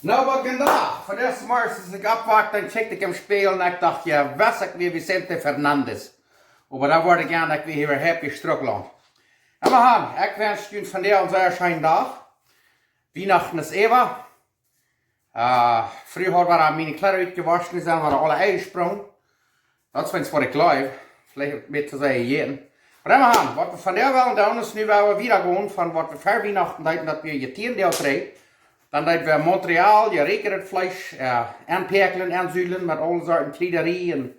Nou, wat vandaag, voor de eerste morgen als ik opwacht, dan checkte ik hem spelen en ik dacht, ja, was ik weer Vicente Fernandes. Maar daar word ik aan dat ik weer hier happy struggelen. En we gaan, ik wens jullie vandaag een zeer schönen dag. Weihnachten is even. Früher waren meine Kleider uitgewaschen, zijn waren alle eingesprungen. Dat is wens voor ik live. Vielleicht mit zu sagen, jeden. Maar dan gaan, wat we vandaag willen doen, is nu wel weer gaan van wat we voor Weihnachten deden, dat we je 10 deel krijgen. Dan deden we in Montreal, je rekent het vlees, aanpekelen, aanzuilen met alle soorten kleiderie. En,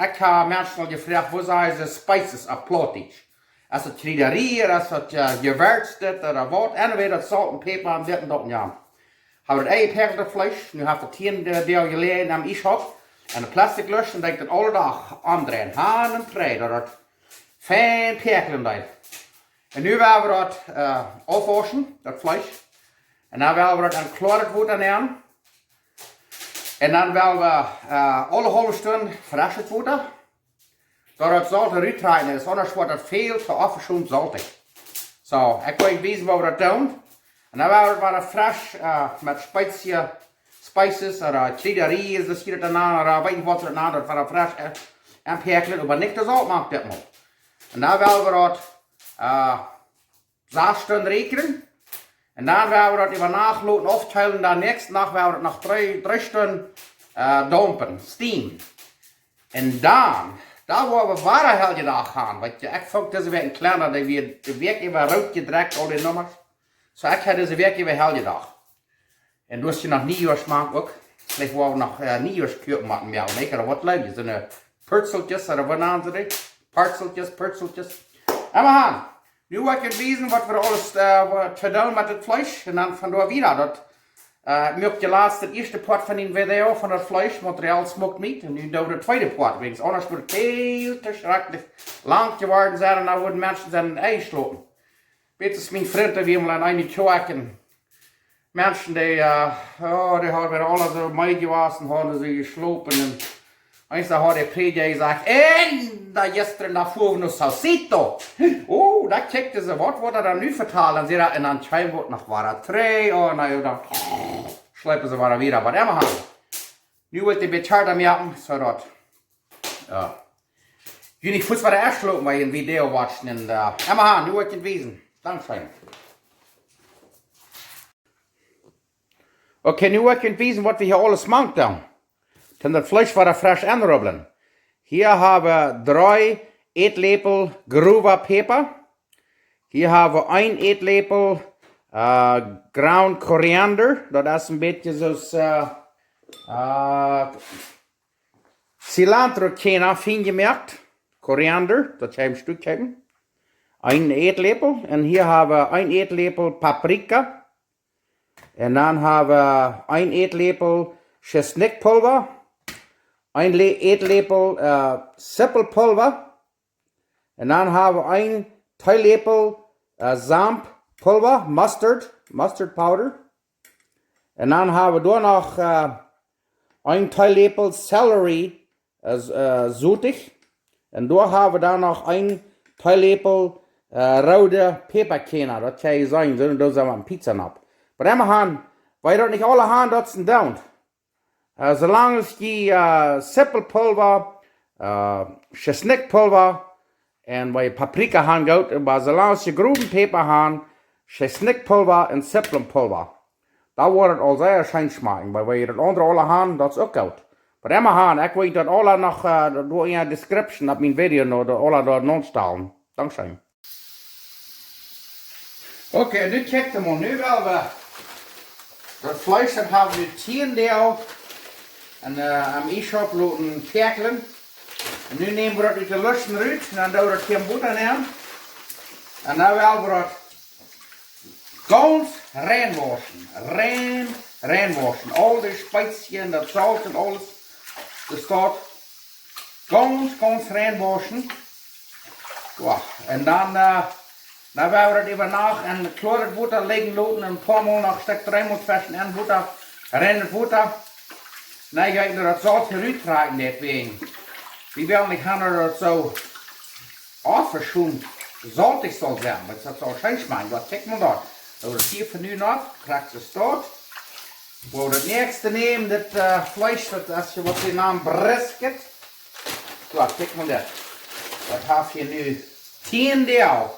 ik heb mensen al gevraagd, hoe zijn ze spices op Plottisch? Als het kleiderie, als het gewürzt is, of wat, en weer dat zout en peper en dit en dat, ja. Hebben we het eingepekelde vlees, nu heeft het 10 deel gelegen aan ijshop. En de plastic lus, en denk ik het alle dag omdraaien, haan en treden, dat het fijn pekelen deed. En nu willen we dat afwassen, dat vlees. En dan willen we het aan kloret water nemen. En dan willen we alle halve stunden fris water. Dat het zout eruit draaien is, anders wordt het veel te afgeschoond zaltig. Zo, ik wil wijzen hoe we dat doen. En dan willen we het fris met spices, of kleiderie is dus hier daarna, of weet je wat er daarna, dat we het fris aanpekelen, maar niet te zout maakt dit maar. En dan willen we dat 6 stunden rekenen. En dan willen we dat even nachlaten afteilen. Dan nächste nacht willen we het nog 3 stunden dampen, steam. En dan worden we waar een hele dag gaan. Want ik vond deze week een kleiner, dat we de week even rood gedrekt, al die nummers. Zo ik heb deze week even een hele dag. En dus je nog nieuwjaarsmaak ook. Vielleicht willen we nog nieuwjaarskuur maken met jou. Ik heb wat leuk. Zo'n purtseltjes, of wat aan ze purtseltjes. En we gaan. Nu wil ik het wijzen wat we alles te doen met het vlees. En dan vandoor weer dat. Ik je laatst het eerste part van die video van het vlees, Montreal smoked meat. En nu doen we de tweede part. Wegens anders wordt het heel te schrikkelijk lang geworden zijn. En dan worden mensen zijn ei slopen. Weet je, mijn vrienden die eenmaal aan een choaken. Mensen die, die hadden weer alles zo meegewassen, hadden ze geslopen. En eens dan had de prediker gezegd, en dat gisteren naar voren nog salsito. Oh, dat kijkte ze, wat wordt er dan nu vertalen? Ze dat, en dan schijnbaar wordt nog waar 3, oh, nou dan slepen ze maar weer. Maar helemaal gaan. Nu wordt het een beetje harder maken, zodat jullie voets wat eerst lopen bij een video watchen. En helemaal gaan, nu wordt het wezen. Dankzij. Oké, nu wordt het wezen wat we hier alles maken dan. Dan dat vlees wat er frisch aanrubbelen. Hier hebben we 3 eetlepel grove peper. Hier hebben we 1 eetlepel ground coriander. Dat is een beetje zoals cilantro kena, fijn gemerkt. Koriander, dat ga je een stuk hebben. 1 eetlepel. En hier hebben we 1 eetlepel paprika. En dan hebben we 1 eetlepel chesnickpulver. 1 eetlepel sippelpulver. En dan hebben we 1 theelepel zampulver, mustard powder. En dan hebben we daar nog 1 theelepel celery zoetig. En daar hebben we dan nog 1 theelepel rode peperkerne. Dat kan je zeggen, zo doen ze een pizza op. Maar dan gaan wij dat niet alle gaan, dat zijn down. Zolang als je sippelpulver, chesnickpulver en bij paprika hangt, maar zolang als je groene peper hangt, chesnickpulver en sippelpulver, dan wordt het al zeer schijn smaken. Maar bij het andere alle hangt, dat is ook goed. Maar helemaal gaan, ik weet dat alle nog door in de description op mijn video nog, alle door non staan. Dankzij. Oké, nu check hem al. Nu wel we dat vlees hebben we 10 deel. En am e-shop laten pekelen. En nu nemen we dat uit de lussen eruit. En dan doen we er geen boter in. En dan willen we dat ganz reinwaschen. Reinwaschen. Al die spices en dat zout en alles. Dat staat ganz reinwaschen. Ja, en dan willen we dat even nach en kloret water liggen laten. En een paar mal nog een stuk erin moet waschen en water. Rein water. Nee, ga ik er dat zout eruit trekken deswegen. Die willen niet gaan er dat zo afgeschoen zaltig zal zijn. Maar dat zal schijn smaken. Dat kijk maar daar. Dat wordt hier van nu nog. Krijgt ze stoot. Wo das nächste nehmen, das Fleisch, das was den Namen Brisket. So, kijk mal das. Das habe ich hier nu 10 Deel.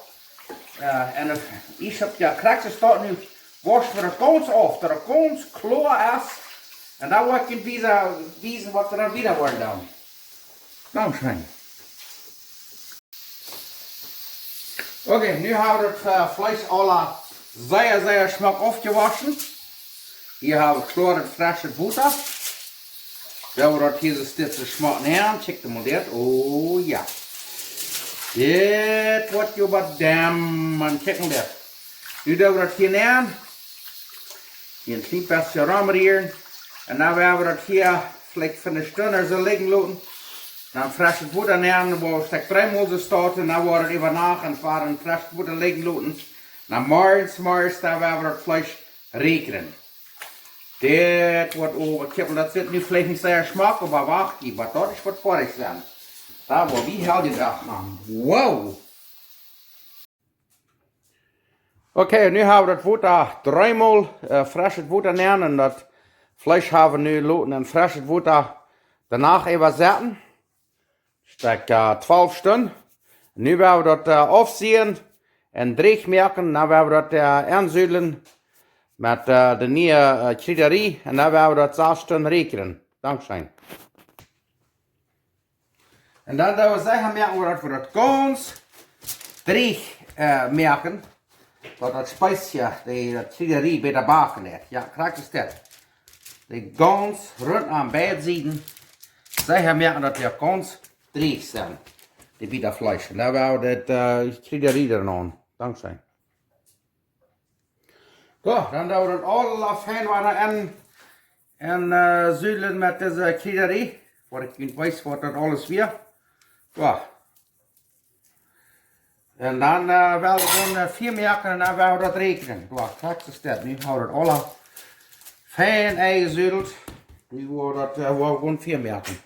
En ich hab ja krijgt staat nu was voor het ganz af, dat het ganz klaar is. En dan wil ik wijzen wat er dan wieder wordt dan. Dankeschön. Okay, nu haben wir das Fleisch alle sehr schmack aufgewaschen. Hier habe ich geklortes frisches Butter. Ja, wir das hier so stitze schmacken her. Check mal das. Oh ja. Das wird überdämmen. Man check mal das. Nu doen we dat hier neer. Hier een klein beetje ramerieren. En dan werden we dat hier vielleicht van de stunde zo liggen laten. Dan frisches Butter nemen, wo es stek 3 Mal so staat. En dan wordt het even nach en varen frisches Butter liggen laten. Dan morgens, dan werden we dat vlees rekenen. Dit wordt overkippeld. Dat zit nu vielleicht niet zeer smaak, maar wacht, maar dat is wat vorig zijn. Daar wordt wie hel je dag aan. Wow! Okay, nu hebben we dat Butter 3 Mal frisches Butter nemen. En dat vlees hebben we nu laten en frisches Butter danach even zetten. Stek 12 Stunden. Nu werden we dat afzien en dreig merken. Dan werden we dat aanzullen met de nieuwe kruiderie. En dan werden we dat 6 Stunden rekenen. Dankzij. En dan dat we zeggen merken we dat we dat ganz dreig merken. Dat spijsje, dat kruiderie bij de baken ligt. Ja, krijg je dat. Die ganz rund aan beide zijden. Zij merken dat we ganz dreig zijn. Die bij dat vlees. En dan werden we dat kruiderie erin. Dankzij. Goed, dan doen we dat alle fijn waren en zullen met deze kruiderie. Voor ik niet weet wat dat alles weer. Goed. En dan willen we gewoon 4 merken en dan willen we dat rekenen. Goed, kijk eens dat. Nu houden we het alle fijn ingezudeld. Nu wordt dat gewoon 4 merken.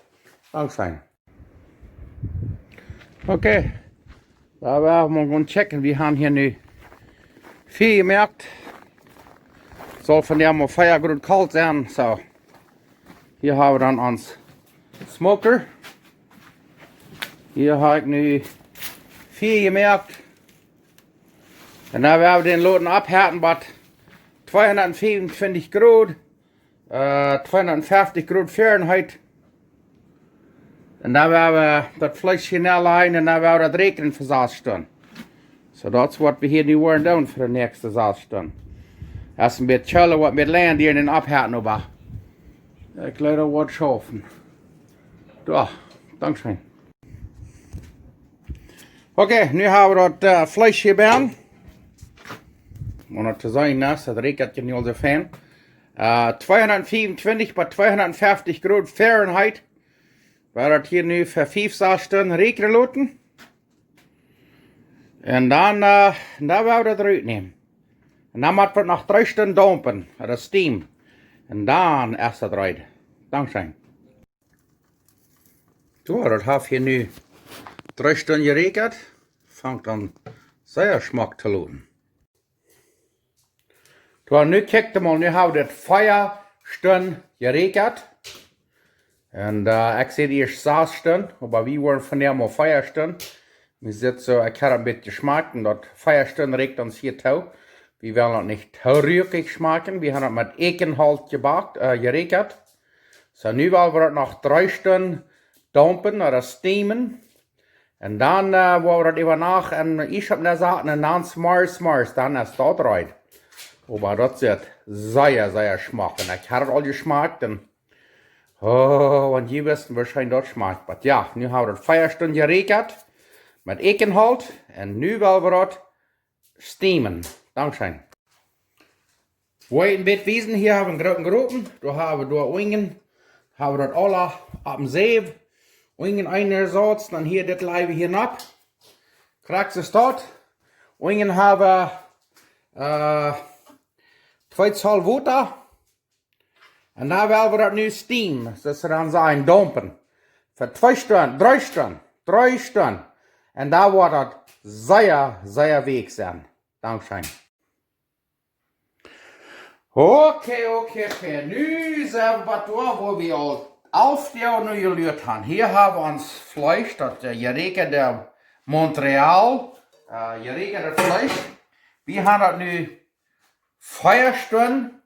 Dankzij. Oké. Dan willen we gewoon checken. We gaan hier nu 4 gemerkt. Soll von der mal Feiergrund kalt sein. So. Hier haben wir dann uns Smoker. Hier habe ich nu 4 gemerkt. Und dann werden wir den Loten abhärten bei 225 Grad, 250 Grad Fahrenheit. Und dann werden wir das Fleisch schnell rein und dann werden wir das rekenen für 6 Stunden. So, das ist was wir hier nu wollen tun für die nächste 6 Stunden. Dat is een beetje chillen wat met land hier in de abhärten aber. Ik laat er wat schaffen. Da, dankzij. Oké, nu hebben we dat vlees hier bij. Om het te zijn, dat rekent je niet al zo fijn. 225 bij 250 Grad Fahrenheit. We dat hier nu voor 5-6 Stunden rekenen laten. En dan willen we dat eruit nemen. En dan moet het nog 3 Stunden dampen, dat is steam. En dan is het eruit. Dankzij. Zo, dat heb je nu 3 Stunden gerekend. Vangt dan zeer smaak te lopen. Zo, nu kijk je maar, nu hebben we het 4 Stunden gerekend. En ik zei eerst 6 Stunden, maar we waren van der maar 4 Stunden. We zitten zo, ik heb een beetje smaak en dat 4 Stunden rekt ons hier toe. Wir wollen das nicht rührig schmecken. Wir haben das mit Ekenhalt gerekend. So, nu wollen wir das noch 3 Stunden dampen oder steamen. Und dann wollen wir das über Nacht und ich habe gesagt, und dann smars, dann ist das rein. Aber das wird sehr schmecken. Ich habe das all geschmeckt und und die wissen wahrscheinlich das schmeckt. Aber ja, nu haben wir das 4 Stunden gerekend mit Ekenhalt und nu wollen wir das steamen. Dankzij. Wo je een beetje wezen, hier hebben we een grote groepen. Daar hebben we door Oingen. Hebben we dat alle op dem zeef. Oingen einerseits, dan hier dit lijven hier nap. Krijgt ze staat. Oingen hebben 2 Zoll water. En dan willen we dat nu steam. Dus ze dan zijn dampen. Voor 2 Stunden, 3 Stunden, 3 Stunden. En dan wordt het zeer week zijn. Dankzij. Okay. Nu zijn we wat door, wo wir al aufstehen nu geleerd haben. Hier haben wir uns Fleisch, das geregende Montreal, geregende Fleisch. Wir haben das nu 4 Stunden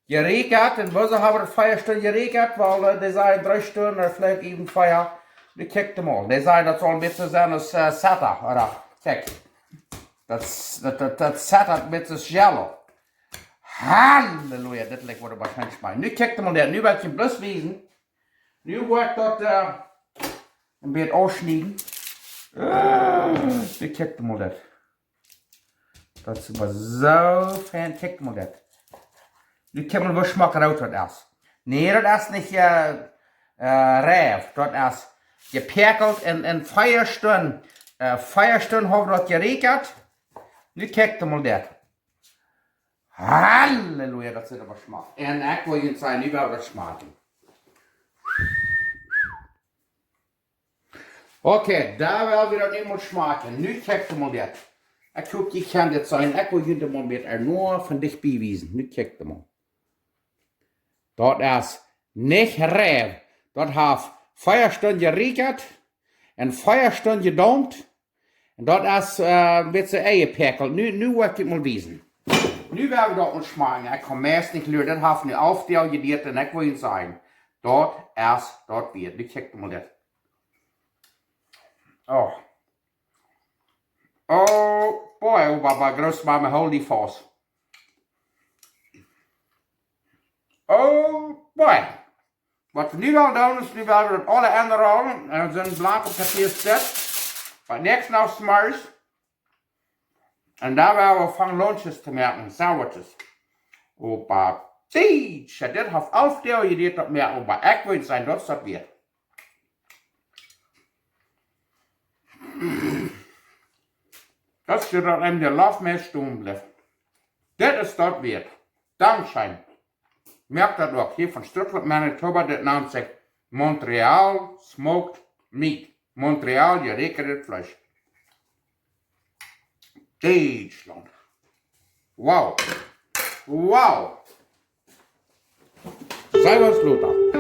geregnet. Und wieso haben wir 4 Stunden geregnet? Weil die sagen 3 Stunden oder vielleicht eben 4. Die kijkt hem al. Die sagen, das soll ein bisschen sein als Sata. Oder, kijk. Das Sata ein bisschen Jello. Halleluja, dat lijkt wat waarschijnlijk mij. Nu kijkt hem al dat. Nu wil je bloß wezen. Nu wordt dat een beetje afsnijden. Nu kijkt hem al dat. Dat is maar zo fijn. Kijkt hem al dat. Nu kijkt hem wel smaak eruit wat is. Nee, dat is niet rijf. Dat is geperkeld in 4 Stunden. 4 Stunden hebben we dat gerekend. Nu kijkt hem al dat. Halleluja, dat zit er wat smaak. En ik wil je zeggen, nu wil dat smaken. Oké, daar wil we dat niet meer smaken. Nu kijkt hem al dat. Ik hoop je kan dit zijn. Ik wil je maar met enorm van dichtbij wijzen. Nu kijkt hem al. Dat is niet rijf. Dat heeft 4 Stunden gerekend. En 4 Stunden gedampt. En dat is een beetje eierperkel. Nu wil ik het maar wijzen. Nu wil we dat smaken. Ik kan meest niet leren. Dat heeft nu afdeel geleerd. En ik wil je zeggen. Dat is dat weer. Nu kijk maar dit. Oh. Oh boy, Baba, groß war mein Holy Force. Oh boy. Wat we nu al doen is, nu willen we dat alle andere rollen en zijn blank op papier zet. Wat niks nou smars. En daar willen we van lunches te maken, sandwiches. Opa, dit heeft afdeel je dit op merken, maar ik wil zijn dat dat weer. Dat je dan in de laf mee stoom blijft. Dit is dat weer. Dankzij. Merk dat ook. Hier van Struckland, Manitoba, dit naam zegt Montreal Smoked Meat. Montreal gerekend vlees. Duitsland. Wauw. Wauw. Zijn we ons Lothar.